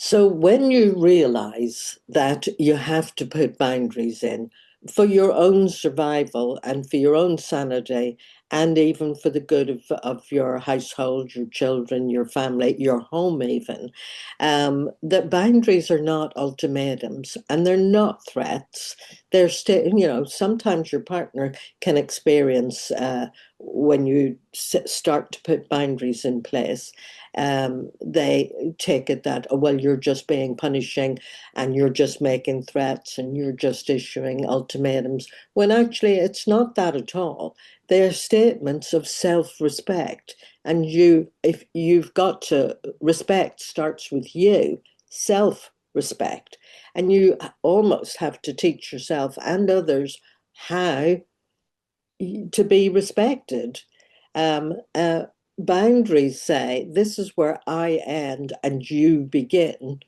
So when you realize that you have to put boundaries in for your own survival and for your own sanity, and even for the good of your household, your children, your family, your home, even, that boundaries are not ultimatums and they're not threats. They're still, sometimes your partner can experience when you start to put boundaries in place, they take it that, oh, well, you're just being punishing and you're just making threats and you're just issuing ultimatums, when actually it's not that at all. They're statements of self-respect. And if you've got to, respect starts with you, self-respect. And you almost have to teach yourself and others how to be respected. Um, uh, Boundaries say this is where I end and you begin.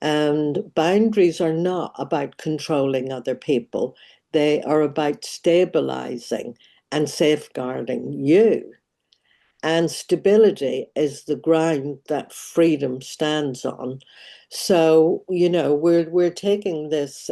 And boundaries are not about controlling other people, they are about stabilizing and safeguarding you. And stability is the ground that freedom stands on. So, we're taking this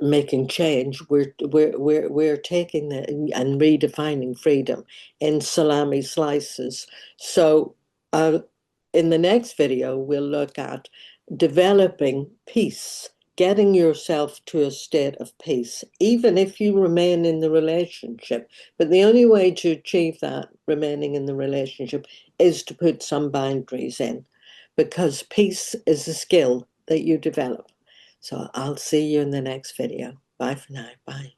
making change. We're taking the, and redefining freedom in salami slices. So, in the next video, we'll look at developing peace, getting yourself to a state of peace, even if you remain in the relationship. But the only way to achieve that, remaining in the relationship, is to put some boundaries in, because peace is a skill that you develop. So I'll see you in the next video. Bye for now. Bye.